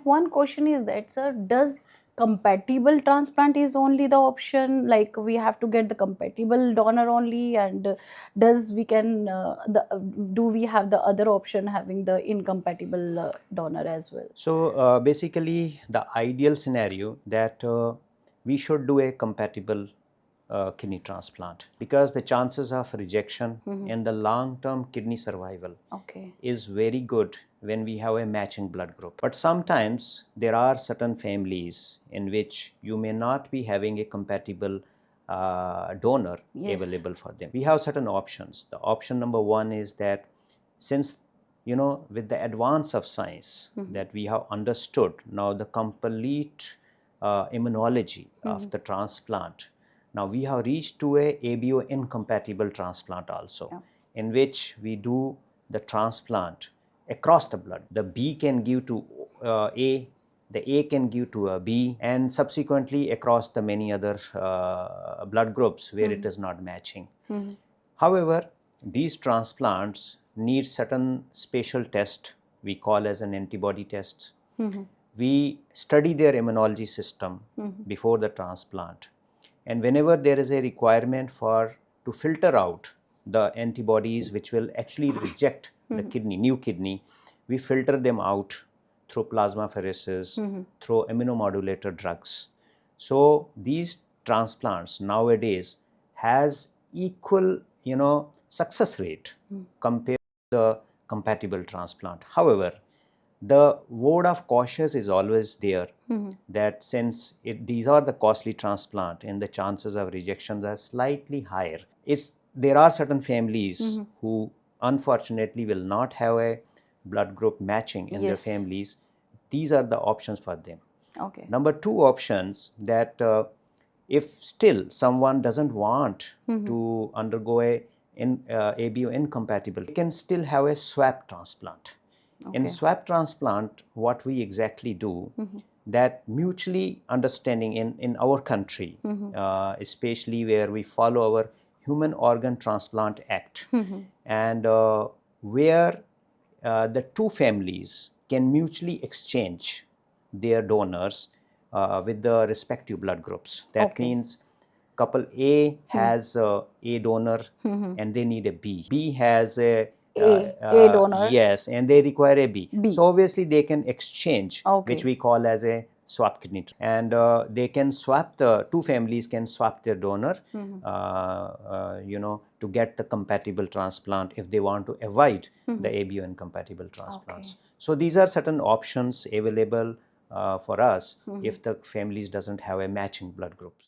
one question is that, sir, does compatible transplant is only the option? Like we have to get the compatible donor only, and does we can do we have the other option having the incompatible donor as well? So basically, the ideal scenario that we should do a compatible kidney transplant, because the chances of rejection and the long-term kidney survival is very good when we have a matching blood group. But sometimes there are certain families in which you may not be having a compatible donor available for them. We have certain options. The option number one is that, since with the advance of science that we have understood now the complete immunology of the transplant, now we have reached to a ABO incompatible transplant also, in which we do the transplant across the blood. The B can give to A, the A can give to a B, and subsequently across the many other blood groups where it is not matching. However, these transplants need certain special test we call as an antibody test. We study their immunology system before the transplant, and whenever there is a requirement to filter out the antibodies which will actually reject the new kidney, we filter them out through plasmapheresis, through immunomodulator drugs. So these transplants nowadays has equal success rate compared to the compatible transplant. However, the word of caution is always there that since these are the costly transplant and the chances of rejections are slightly higher, there are certain families who unfortunately will not have a blood group matching in their families. These are the options for them. Number two options, that if still someone doesn't want to undergo a ABO incompatible, they can still have a swap transplant. In swap transplant, what we exactly do, that mutually understanding in our country, especially where we follow our Human Organ Transplant Act, and where the two families can mutually exchange their donors with the respective blood groups. That means couple A has a donor and they need a B. B has a donor. Yes, and they require a B. So obviously they can exchange, which we call as a swap kidney, and they can swap, the two families can swap their donor to get the compatible transplant if they want to avoid the ABO incompatible transplants. So these are certain options available for us if the families doesn't have a matching blood groups.